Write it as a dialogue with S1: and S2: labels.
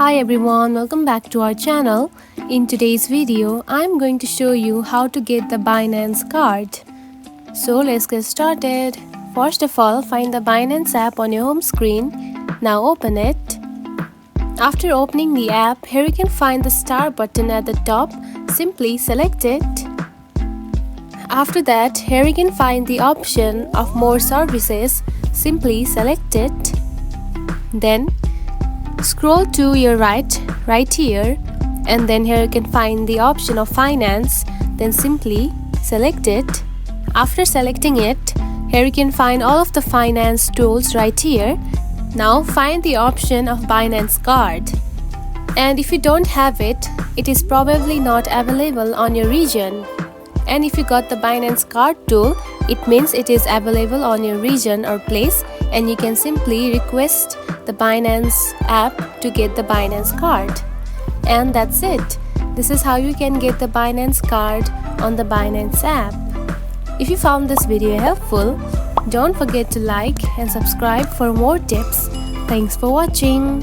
S1: Hi everyone, welcome back to our channel. In today's video, I'm going to show you how to get the Binance card. So let's get started. First of all, find the Binance app on your home screen. Now open it. After opening the app, here you can find the star button at the top. Simply select it. After that, here you can find the option of more services. Simply select it. Then scroll to your right here, and then here you can find the option of finance. Then simply select it. After selecting it, here you can find all of the finance tools right here. Now find the option of Binance card. And if you don't have it, it is probably not available on your region. And if you got the Binance card tool, it means it is available on your region or place, and you can simply request the Binance app to get the Binance card. And that's it. This is how you can get the Binance card on the Binance app. If you found this video helpful, don't forget to like and subscribe for more tips. Thanks for watching.